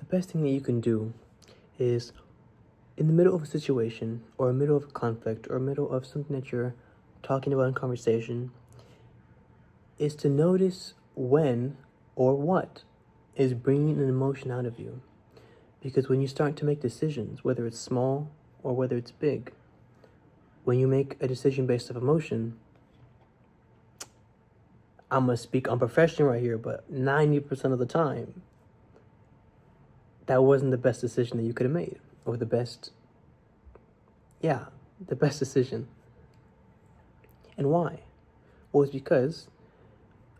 best thing that you can do is, in the middle of a situation, or middle of a conflict, or middle of something that you're talking about in conversation, is to notice when or what is bringing an emotion out of you. Because when you start to make decisions, whether it's small or whether it's big, when you make a decision based off emotion, I'm going to speak unprofessional right here, but 90% of the time, that wasn't the best decision that you could have made. Or the best decision. And why? Well, it's because,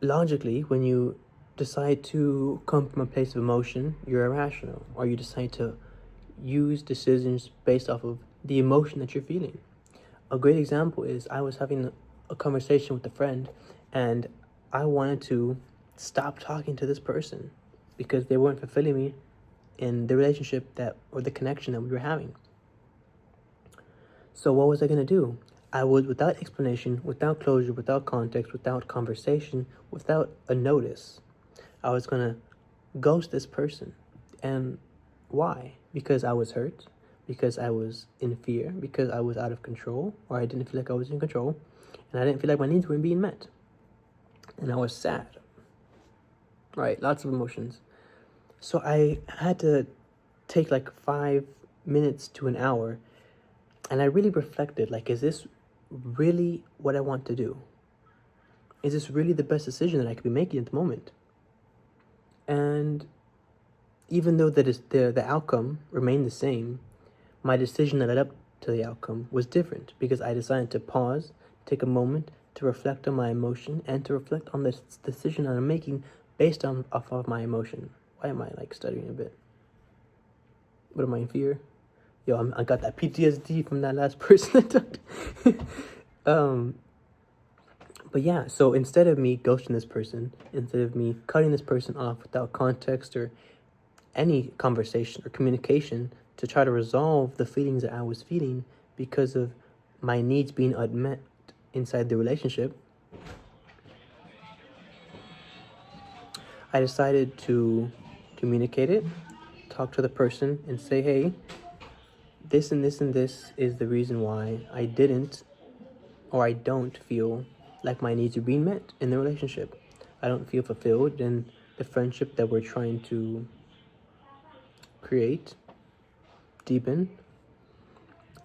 logically, when you decide to come from a place of emotion, you're irrational. Or you decide to use decisions based off of the emotion that you're feeling. A great example is, I was having a conversation with a friend, and I wanted to stop talking to this person because they weren't fulfilling me in the relationship or the connection that we were having. So what was I going to do? I would, without explanation, without closure, without context, without conversation, without a notice, I was going to ghost this person. And why? Because I was hurt, because I was in fear, because I was out of control, or I didn't feel like I was in control, and I didn't feel like my needs weren't being met. And I was sad. Right, lots of emotions. So I had to take like 5 minutes to an hour, and I really reflected, like, is this really what I want to do? Is this really the best decision that I could be making at the moment? And even though the outcome remained the same, my decision that led up to the outcome was different, because I decided to pause, take a moment to reflect on my emotion, and to reflect on this decision that I'm making based off of my emotion. Why am I stuttering a bit? What am I, in fear? Yo, I got that PTSD from that last person that talked. But yeah, so instead of me ghosting this person, instead of me cutting this person off without context or any conversation or communication to try to resolve the feelings that I was feeling because of my needs being unmet inside the relationship, I decided to communicate it, talk to the person, and say, hey, this and this and this is the reason why I didn't, or I don't feel like my needs are being met in the relationship. I don't feel fulfilled in the friendship that we're trying to create, deepen.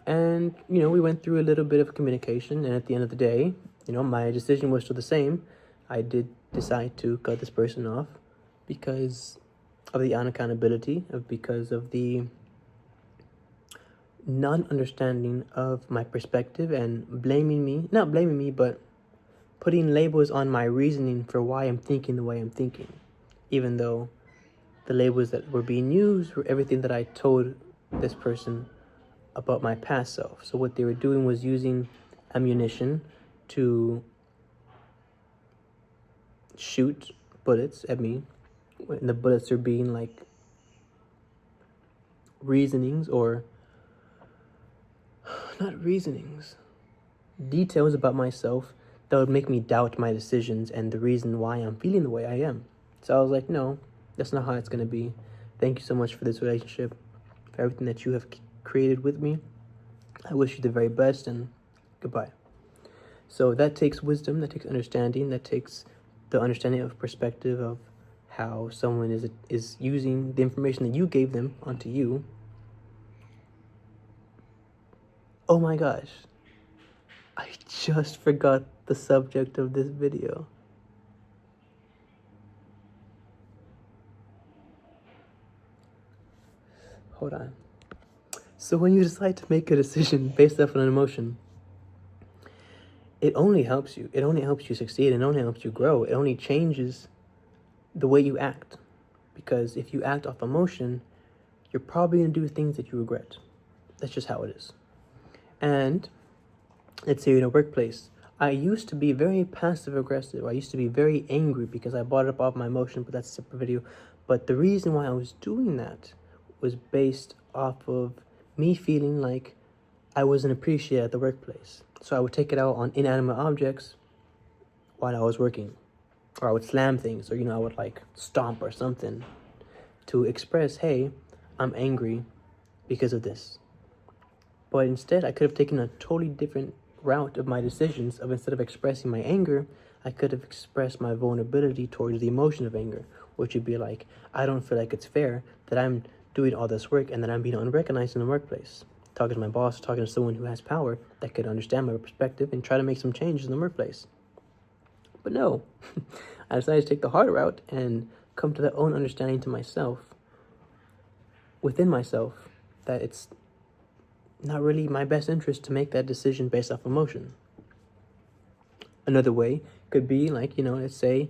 And, we went through a little bit of communication, and at the end of the day, my decision was still the same. I did decide to cut this person off because of the unaccountability, because of the non-understanding of my perspective, and not blaming me, but putting labels on my reasoning for why I'm thinking the way I'm thinking, even though the labels that were being used were everything that I told this person about my past self. So what they were doing was using ammunition to shoot bullets at me, and the bullets are being reasonings, or not reasonings, details about myself that would make me doubt my decisions and the reason why I'm feeling the way I am. So I was like, no, that's not how it's going to be. Thank you so much for this relationship, for everything that you have created with me. I wish you the very best, and goodbye. So that takes wisdom, that takes understanding, that takes the understanding of perspective of how someone is using the information that you gave them onto you. Oh my gosh, I just forgot the subject of this video. Hold on. So when you decide to make a decision based off on an emotion, it only helps you. It only helps you succeed. It only helps you grow. It only changes the way you act. Because if you act off emotion, you're probably going to do things that you regret. That's just how it is. And let's say you're in a workplace. I used to be very passive aggressive. I used to be very angry because I brought it up off my emotion, but that's a separate video. But the reason why I was doing that was based off of me feeling like I wasn't appreciated at the workplace. So I would take it out on inanimate objects while I was working. Or I would slam things, or I would stomp or something to express, hey, I'm angry because of this. But instead, I could have taken a totally different route of my decisions. Of instead of expressing my anger, I could have expressed my vulnerability towards the emotion of anger, which would be like, I don't feel like it's fair that I'm doing all this work and that I'm being unrecognized in the workplace. Talking to my boss, talking to someone who has power that could understand my perspective and try to make some changes in the workplace. But no, I decided to take the hard route and come to that own understanding to myself, within myself, that it's not really my best interest to make that decision based off emotion. Another way could be like, let's say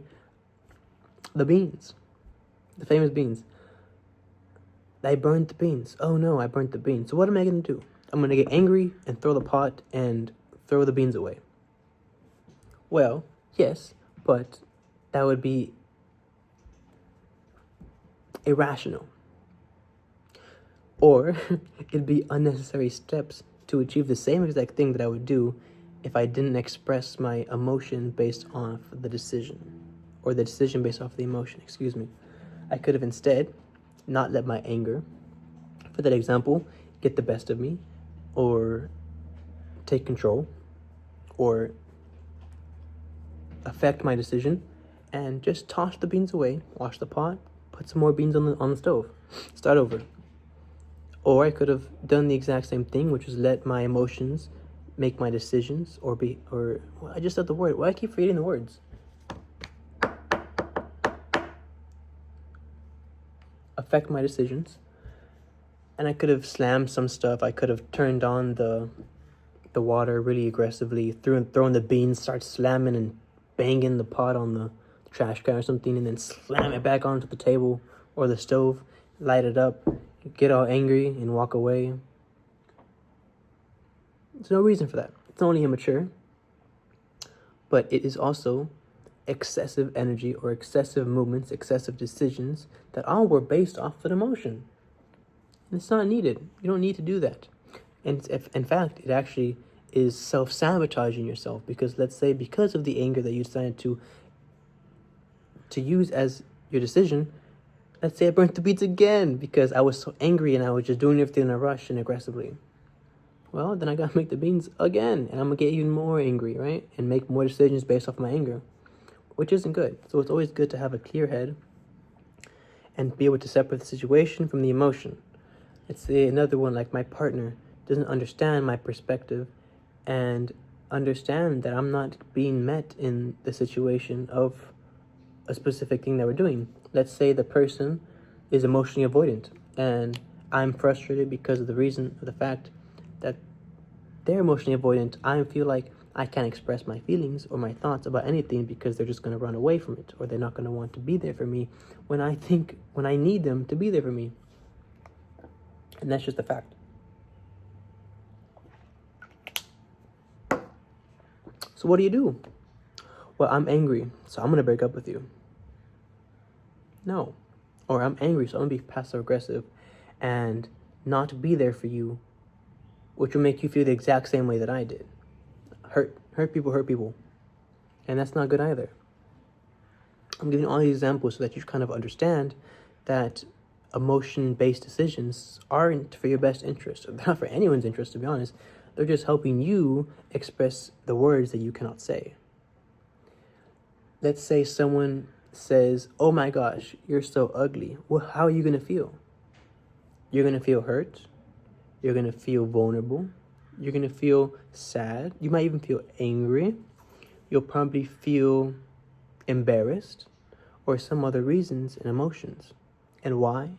the beans, the famous beans. I burned the beans. Oh no, I burnt the beans. So what am I going to do? I'm going to get angry and throw the pot and throw the beans away. Well, yes, but that would be irrational. Or it'd be unnecessary steps to achieve the same exact thing that I would do if I didn't express my emotion based off the decision, or the decision based off the emotion, I could have instead not let my anger, for that example, get the best of me, or take control, or affect my decision, and just toss the beans away, wash the pot, put some more beans on the stove, start over. Or I could have done the exact same thing, which is let my emotions make my decisions, I just said the word. Why do I keep forgetting the words? Affect my decisions. And I could have slammed some stuff. I could have turned on the water really aggressively, thrown the beans, start slamming and banging the pot on the trash can or something, and then slam it back onto the table or the stove, light it up, get all angry and walk away. There's no reason for that. It's only immature. But it is also excessive energy or excessive movements, excessive decisions that all were based off of emotion. And it's not needed. You don't need to do that. And in fact, it actually is self-sabotaging yourself, because let's say because of the anger that you decided to use as your decision, let's say I burnt the beans again because I was so angry and I was just doing everything in a rush and aggressively. Well, then I gotta make the beans again, and I'm gonna get even more angry, right? And make more decisions based off my anger, which isn't good. So it's always good to have a clear head and be able to separate the situation from the emotion. Let's say another one, like my partner doesn't understand my perspective and understand that I'm not being met in the situation of a specific thing that we're doing. Let's say the person is emotionally avoidant and I'm frustrated because of the fact that they're emotionally avoidant. I feel like I can't express my feelings or my thoughts about anything because they're just going to run away from it, or they're not going to want to be there for me when I need them to be there for me. And that's just a fact. So what do? Well, I'm angry, so I'm going to break up with you. No. Or I'm angry, so I'm going to be passive aggressive and not be there for you, which will make you feel the exact same way that I did. Hurt people. And that's not good either. I'm giving all these examples so that you kind of understand that emotion-based decisions aren't for your best interest. They're not for anyone's interest, to be honest. They're just helping you express the words that you cannot say. Let's say someone says, "Oh my gosh, you're so ugly." Well, how are you going to feel? You're going to feel hurt. You're going to feel vulnerable. You're going to feel sad. You might even feel angry. You'll probably feel embarrassed or some other reasons and emotions. And why?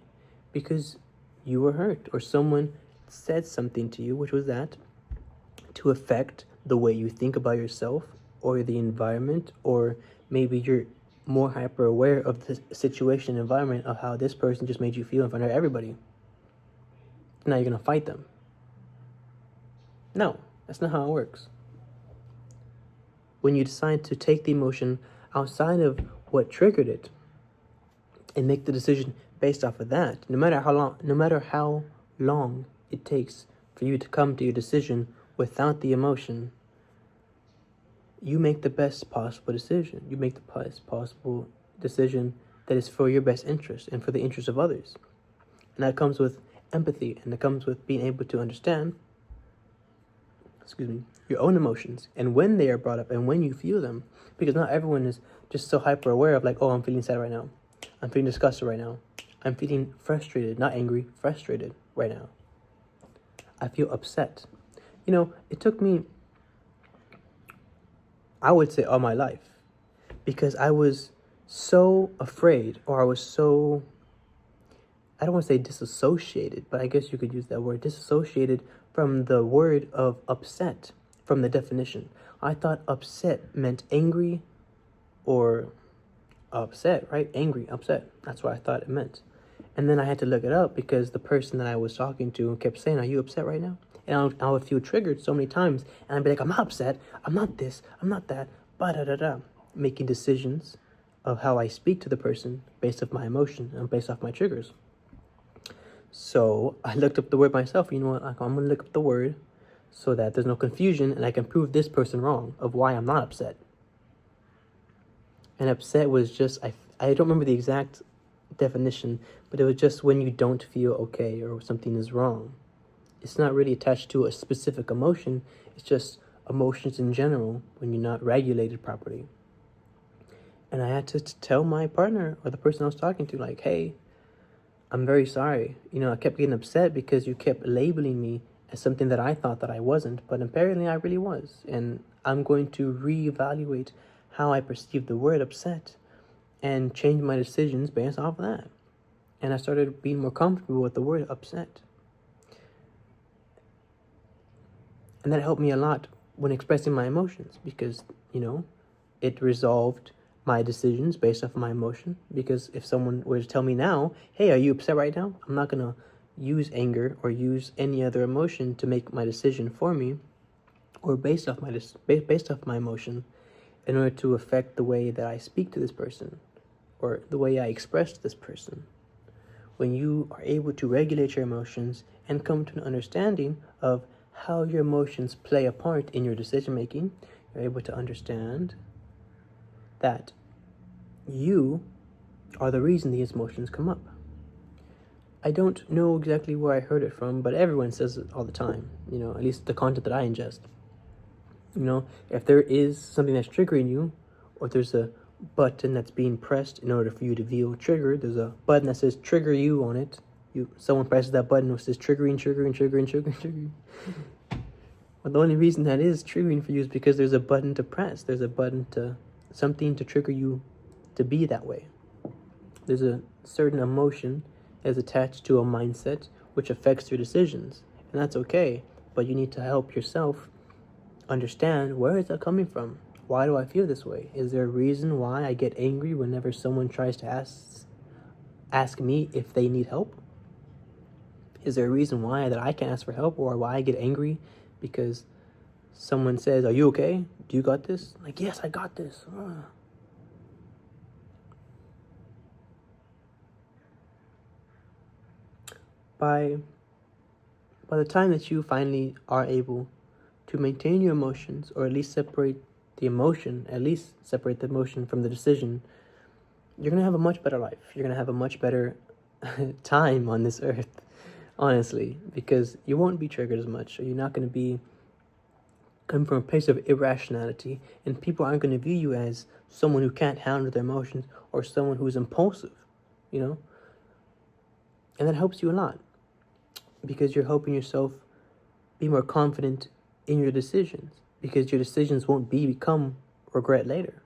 Because you were hurt or someone said something to you, which was that to affect the way you think about yourself or the environment, or maybe you're more hyper aware of the situation and environment of how this person just made you feel in front of everybody. Now you're going to fight them. No, that's not how it works. When you decide to take the emotion outside of what triggered it and make the decision based off of that, no matter how long it takes for you to come to your decision without the emotion, you make the best possible decision. You make the best possible decision that is for your best interest and for the interest of others. And that comes with empathy, and it comes with being able to understand, your own emotions and when they are brought up and when you feel them. Because not everyone is just so hyper aware of like, oh, I'm feeling sad right now. I'm feeling disgusted right now. I'm feeling frustrated, not angry, frustrated right now. I feel upset. It took me, I would say, all my life, because I was so afraid, or I was so, I don't want to say disassociated, but I guess you could use that word, disassociated from the word of upset, from the definition. I thought upset meant angry or upset, right? Angry, upset. That's what I thought it meant. And then I had to look it up because the person that I was talking to kept saying, are you upset right now? And I would feel triggered so many times. And I'd be like, I'm not upset. I'm not this. I'm not that. Ba-da-da-da. Making decisions of how I speak to the person based off my emotion and based off my triggers. So I looked up the word myself. You know what? I'm going to look up the word so that there's no confusion and I can prove this person wrong of why I'm not upset. And upset was just, I don't remember the exact definition, but it was just when you don't feel okay or something is wrong. It's not really attached to a specific emotion. It's just emotions in general when you're not regulated properly. And I had to tell my partner or the person I was talking to, like, hey, I'm very sorry. I kept getting upset because you kept labeling me as something that I thought that I wasn't, but apparently I really was. And I'm going to reevaluate how I perceive the word upset and change my decisions based off of that. And I started being more comfortable with the word upset. And that helped me a lot when expressing my emotions because, it resolved my decisions based off of my emotion. Because if someone were to tell me now, hey, are you upset right now? I'm not going to use anger or use any other emotion to make my decision for me or based off my emotion in order to affect the way that I speak to this person or the way I express to this person. When you are able to regulate your emotions and come to an understanding of how your emotions play a part in your decision making, you're able to understand that you are the reason these emotions come up. I don't know exactly where I heard it from, but everyone says it all the time, at least the content that I ingest. If there is something that's triggering you, or there's a button that's being pressed in order for you to feel triggered, there's a button that says trigger you on it. Someone presses that button which says triggering. Well, the only reason that is triggering for you is because there's a button to press. There's a button to something to trigger you to be that way. There's a certain emotion is attached to a mindset which affects your decisions, and that's okay. But you need to help yourself understand, where is that coming from? Why do I feel this way? Is there a reason why I get angry whenever someone tries to ask me if they need help? Is there a reason why that I can't ask for help, or why I get angry because someone says, are you okay? Do you got this? Like, yes, I got this. By the time that you finally are able to maintain your emotions, or at least separate the emotion from the decision, you're going to have a much better life. You're going to have a much better time on this earth, honestly, because you won't be triggered as much, or you're not going to be coming from a place of irrationality, and people aren't going to view you as someone who can't handle their emotions or someone who's impulsive, and that helps you a lot because you're helping yourself be more confident in your decisions, because your decisions won't become regret later.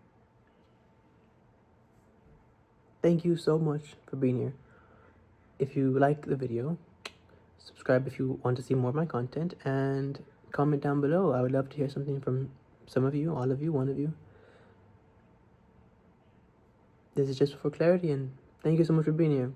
Thank you so much for being here. If you like the video, subscribe if you want to see more of my content, and comment down below. I would love to hear something from some of you, all of you, one of you. This is just for clarity, and thank you so much for being here.